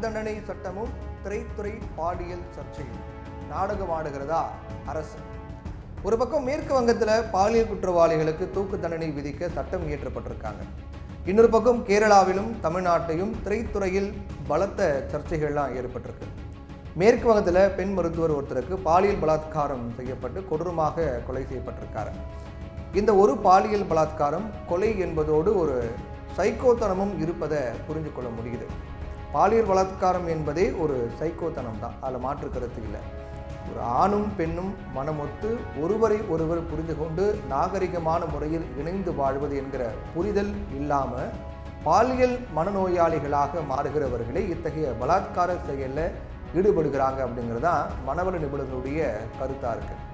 தண்டனை சட்டமும் திரைத்துறை பாலியல் சர்ச்சையும் நாடகமாடுகிறதா அரசு? ஒரு பக்கம் மேற்கு வங்கத்தில் பாலியல் குற்றவாளிகளுக்கு தூக்கு தண்டனை விதிக்க சட்டம் இயற்றப்பட்டிருக்காங்க. இன்னொரு பக்கம் கேரளாவிலும் தமிழ்நாட்டையும் திரைத்துறையில் பலத்த சர்ச்சைகள்லாம் ஏற்பட்டிருக்கு. மேற்கு வங்கத்தில் பெண் மருத்துவர் ஒருத்தருக்கு பாலியல் பலாத்காரம் செய்யப்பட்டு கொடூரமாக கொலை செய்யப்பட்டிருக்காரு. இந்த ஒரு பாலியல் பலாத்காரம் கொலை என்பதோடு ஒரு சைக்கோத்தனமும் இருப்பதை புரிஞ்சு கொள்ள முடியுது. பாலியல் பலாத்காரம் என்பதே ஒரு சைக்கோத்தனம் தான், அதில் மாற்று கருத்து இல்லை. ஒரு ஆணும் பெண்ணும் மனமொத்து ஒருவரை ஒருவர் புரிந்து கொண்டு நாகரிகமான முறையில் இணைந்து வாழ்வது என்கிற புரிதல் இல்லாமல் பாலியல் மனநோயாளிகளாக மாறுகிறவர்களே இத்தகைய பலாத்கார செயலில் ஈடுபடுகிறாங்க அப்படிங்கிறது தான் மனவள நிபுணர்களுடைய கருத்தாக இருக்குது.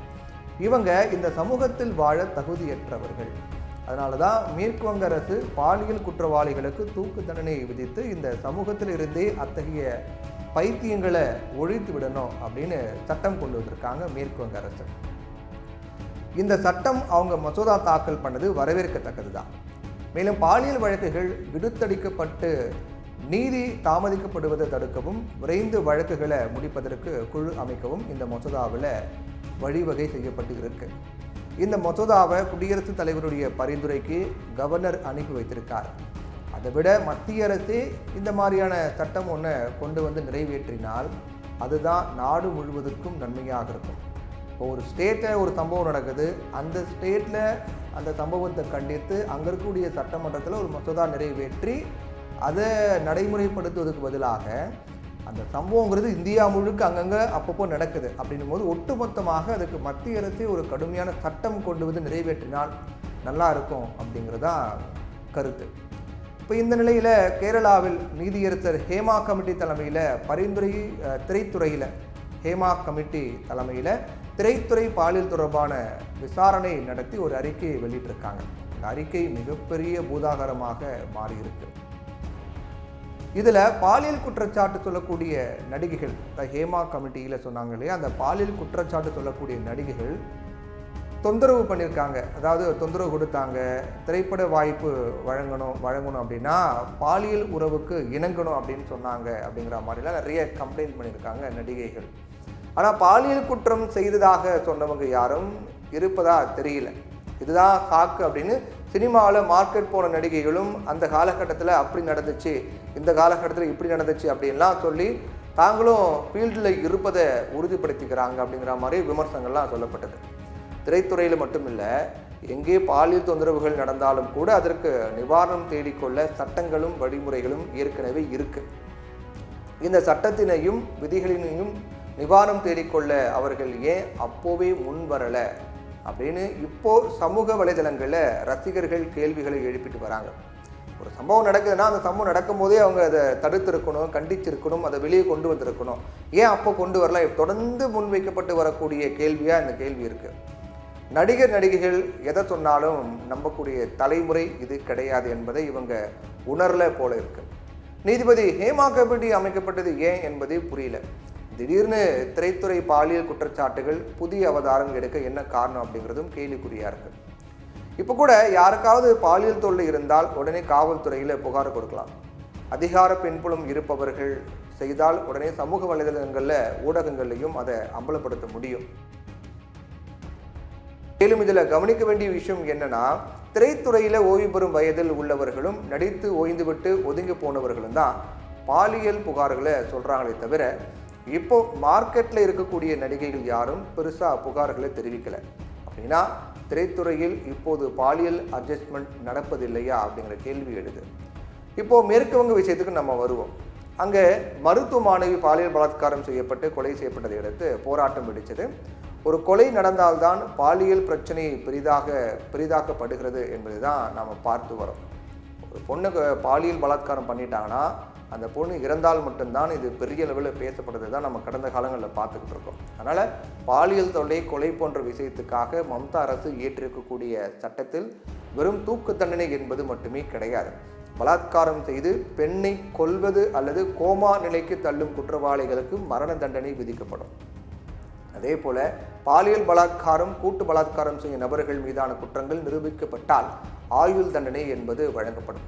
இவங்க இந்த சமூகத்தில் வாழ தகுதியற்றவர்கள். அதனால தான் மேற்கு வங்க அரசு பாலியல் குற்றவாளிகளுக்கு தூக்கு தண்டனை விதித்து இந்த சமூகத்தில் இருந்தே அத்தகைய பைத்தியங்களை ஒழித்து விடணும் அப்படின்னு சட்டம் கொண்டு வந்திருக்காங்க மேற்கு வங்க அரசு. இந்த சட்டம் அவங்க மசோதா தாக்கல் பண்ணது வரவேற்கத்தக்கது தான். மேலும் பாலியல் வழக்குகள் விடுத்தடிக்கப்பட்டு நீதி தாமதிக்கப்படுவதை தடுக்கவும் விரைந்து வழக்குகளை முடிப்பதற்கு குழு அமைக்கவும் இந்த மசோதாவில் வழிவகை செய்யப்பட்டு இருக்கு. இந்த மசோதாவை குடியரசுத் தலைவருடைய பரிந்துரைக்கு கவர்னர் அனுப்பி வைத்திருக்கார். அதை விட மத்திய அரசே இந்த மாதிரியான சட்டம் ஒன்று கொண்டு வந்து நிறைவேற்றினால் அதுதான் நாடு முழுவதற்கும் நன்மையாக இருக்கும். இப்போ ஒரு ஸ்டேட்டில் ஒரு சம்பவம் நடக்குது, அந்த ஸ்டேட்டில் அந்த சம்பவத்தை கண்டித்து அங்கே இருக்கக்கூடிய சட்டமன்றத்தில் ஒரு மசோதா நிறைவேற்றி அதை நடைமுறைப்படுத்துவதற்கு பதிலாக அந்த சம்பவங்கிறது இந்தியா முழுக்க அங்கங்கே அப்பப்போ நடக்குது. அப்படின்னும் போது ஒட்டுமொத்தமாக அதுக்கு மத்திய அரசே ஒரு கடுமையான சட்டம் கொண்டு வந்து நிறைவேற்றினால் நல்லா இருக்கும் அப்படிங்கிறதான் கருத்து. இப்போ இந்த நிலையில் கேரளாவில் நீதியரசர் ஹேமா கமிட்டி தலைமையில் பரிந்துரை திரைத்துறையில் ஹேமா கமிட்டி தலைமையில் திரைத்துறை பாலியல் தொடர்பான விசாரணை நடத்தி ஒரு அறிக்கையை வெளியிட்டிருக்காங்க. இந்த அறிக்கை மிகப்பெரிய பூதாகரமாக மாறியிருக்கு. இதில் பாலியல் குற்றச்சாட்டு சொல்லக்கூடிய நடிகைகள், ஹேமா கமிட்டியில் சொன்னாங்க இல்லையா, அந்த பாலியல் குற்றச்சாட்டு சொல்லக்கூடிய நடிகைகள் தொந்தரவு பண்ணியிருக்காங்க. அதாவது தொந்தரவு கொடுத்தாங்க, திரைப்பட வாய்ப்பு வழங்கணும் அப்படின்னா பாலியல் உறவுக்கு இணங்கணும் அப்படின்னு சொன்னாங்க அப்படிங்கிற மாதிரிலாம் நிறைய கம்ப்ளைண்ட் பண்ணியிருக்காங்க நடிகைகள். ஆனால் பாலியல் குற்றம் செய்ததாக சொன்னவங்க யாரும் இருப்பதா தெரியல. இதுதான் சாக்கு அப்படின்னு சினிமாவில் மார்க்கெட் போன நடிகைகளும் அந்த காலகட்டத்தில் அப்படி நடந்துச்சு, இந்த காலகட்டத்தில் இப்படி நடந்துச்சு அப்படின்லாம் சொல்லி தாங்களும் ஃபீல்டில் இருப்பதை உறுதிப்படுத்திக்கிறாங்க அப்படிங்கிற மாதிரி விமர்சனங்கள்லாம் சொல்லப்பட்டது. திரைத்துறையில் மட்டும் இல்லை, எங்கே பாலியல் தொந்தரவுகள் நடந்தாலும் கூட அதற்கு நிவாரணம் தேடிக்கொள்ள சட்டங்களும் வழிமுறைகளும் ஏற்கனவே இருக்குது. இந்த சட்டத்தினையும் விதிகளினையும் நிவாரணம் தேடிக்கொள்ள அவர்கள் ஏன் அப்போவே முன் வரலை அப்படின்னு இப்போது சமூக வலைதளங்களில் ரசிகர்கள் கேள்விகளை எழுப்பிட்டு வராங்க. ஒரு சம்பவம் நடக்குதுன்னா அந்த சம்பவம் நடக்கும் போதே அவங்க அதை தடுத்திருக்கணும், கண்டிச்சிருக்கணும், அதை வெளியே கொண்டு வந்திருக்கணும். ஏன் அப்போ கொண்டு வரல? தொடர்ந்து முன்வைக்கப்பட்டு வரக்கூடிய கேள்வியாக இந்த கேள்வி இருக்குது. நடிகர்கள் எதை சொன்னாலும் நம்பக்கூடிய தலைமுறை இது கிடையாது என்பதை இவங்க உணரல போல இருக்கு. நீதிபதி ஹேமா கமிட்டி அமைக்கப்பட்டது ஏன் என்பதே புரியல. திடீர்னு திரைத்துறை பாலியல் குற்றச்சாட்டுகள் புதிய அவதாரம் எடுக்க என்ன காரணம் அப்படிங்கிறதும் கேள்விக்குறியாக இருக்குது. இப்போ கூட யாருக்காவது பாலியல் தொல்லை இருந்தால் உடனே காவல்துறையில் புகார் கொடுக்கலாம். அதிகார பின்புலம் இருப்பவர்கள் செய்தால் உடனே சமூக வலைதளங்களில் ஊடகங்கள்லையும் அதை அம்பலப்படுத்த முடியும். மேலும் இதில் கவனிக்க வேண்டிய விஷயம் என்னன்னா, திரைத்துறையில் ஓய்வு பெறும் வயதில் உள்ளவர்களும் நடித்து ஓய்ந்துவிட்டு ஒதுங்கி போனவர்களும் தான் பாலியல் புகார்களை சொல்கிறாங்களே தவிர இப்போ மார்க்கெட்டில் இருக்கக்கூடிய நடிகைகள் யாரும் பெருசாக புகார்களை தெரிவிக்கலை. அப்படின்னா திரைத்துறையில் இப்போது பாலியல் அட்ஜஸ்ட்மெண்ட் நடப்பதில்லையா அப்படிங்கிற கேள்வி எழுது. இப்போது மேற்கு வங்க விஷயத்துக்கு நம்ம வருவோம். அங்கே மருத்துவ மாணவி பாலியல் பலாத்காரம் செய்யப்பட்டு கொலை செய்யப்பட்டதை அடுத்து போராட்டம் வெடித்தது. ஒரு கொலை நடந்தால்தான் பாலியல் பிரச்சனை பெரிதாக்கப்படுகிறது என்பது தான் நாம் பார்த்து வரோம். ஒரு பொண்ணுக்கு பாலியல் பலாத்காரம் பண்ணிட்டாங்கன்னா அந்த பொண்ணு இறந்தால் மட்டும்தான் இது பெரிய லெவலில் பேசப்படுறது தான் நம்ம கடந்த காலங்களில் பார்த்துக்கிட்டு இருக்கோம். அதனால் பாலியல் தொல்லை, கொலை போன்ற விஷயத்துக்காக மம்தா அரசு ஏற்றிருக்கக்கூடிய சட்டத்தில் வெறும் தூக்கு தண்டனை என்பது மட்டுமே கிடையாது. பலாத்காரம் செய்து பெண்ணை கொல்வது அல்லது கோமா நிலைக்கு தள்ளும் குற்றவாளிகளுக்கு மரண தண்டனை விதிக்கப்படும். அதே போல பாலியல் பலாத்காரம், கூட்டு பலாத்காரம் செய்யும் நபர்கள் மீதான குற்றங்கள் நிரூபிக்கப்பட்டால் ஆயுள் தண்டனை என்பது வழங்கப்படும்.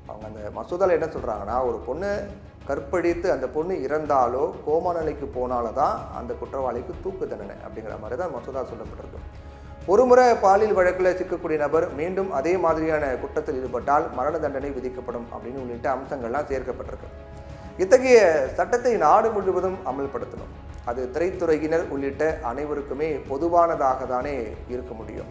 அவங்க அந்த மசோதாவில் என்ன சொல்கிறாங்கன்னா, ஒரு பொண்ணு கற்பழித்து அந்த பொண்ணு இறந்தாலோ கோமா நிலைக்கு போனாலோ தான் அந்த குற்றவாளிக்கு தூக்கு தண்டனை அப்படிங்கிற மாதிரி தான் மசோதா சொல்லப்பட்டிருக்கு. ஒருமுறை பாலியல் வழக்கில் சிக்கக்கூடிய நபர் மீண்டும் அதே மாதிரியான குற்றத்தில் ஈடுபட்டால் மரண தண்டனை விதிக்கப்படும் அப்படின்னு உள்ளிட்ட அம்சங்கள்லாம் சேர்க்கப்பட்டிருக்கு. இத்தகைய சட்டத்தை நாடு முழுவதும் அமல்படுத்தணும். அது திரைத்துறையினர் உள்ளிட்ட அனைவருக்குமே பொதுவானதாக தானே இருக்க முடியும்.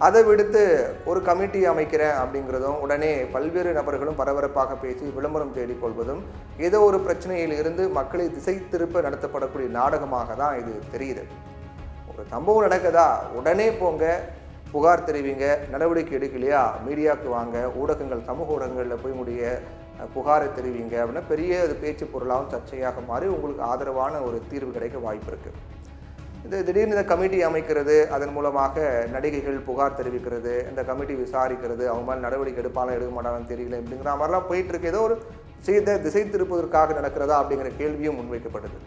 அதை விடுத்து ஒரு கமிட்டி அமைக்கிறேன் அப்படிங்கிறதும் உடனே பல்வேறு நபர்களும் பரபரப்பாக பேசி விளம்பரம் தேடிக்கொள்வதும் ஏதோ ஒரு பிரச்சனையில் இருந்து மக்களை திசை திருப்ப நடத்தப்படக்கூடிய நாடகமாக தான் இது தெரியுது. ஒரு சம்பவம் நடக்குதா உடனே போங்க, புகார் தெரிவிங்க, நடவடிக்கை எடுக்கலையா மீடியாவுக்கு வாங்க, ஊடகங்கள் சமூக ஊடகங்களில் போய் முடிய புகாரை தெரிவிங்க அப்படின்னா பெரிய அது பேச்சு பொருளாகவும் சர்ச்சையாக மாறி உங்களுக்கு ஆதரவான ஒரு தீர்வு கிடைக்க வாய்ப்பு இருக்குது. இது திடீர்னு இந்த கமிட்டி அமைக்கிறது, அதன் மூலமாக நடிகைகள் புகார் தெரிவிக்கிறது, இந்த கமிட்டி விசாரிக்கிறது, அவங்க மேலே நடவடிக்கை எடுப்பாலும் எடுக்க மாட்டாங்கன்னு தெரியல அப்படிங்கிற மாதிரிலாம் போயிட்டு இருக்கு. ஏதோ ஒரு செய்த திசை திருப்பதற்காக நடக்கிறதா அப்படிங்கிற கேள்வியும் முன்வைக்கப்படுது.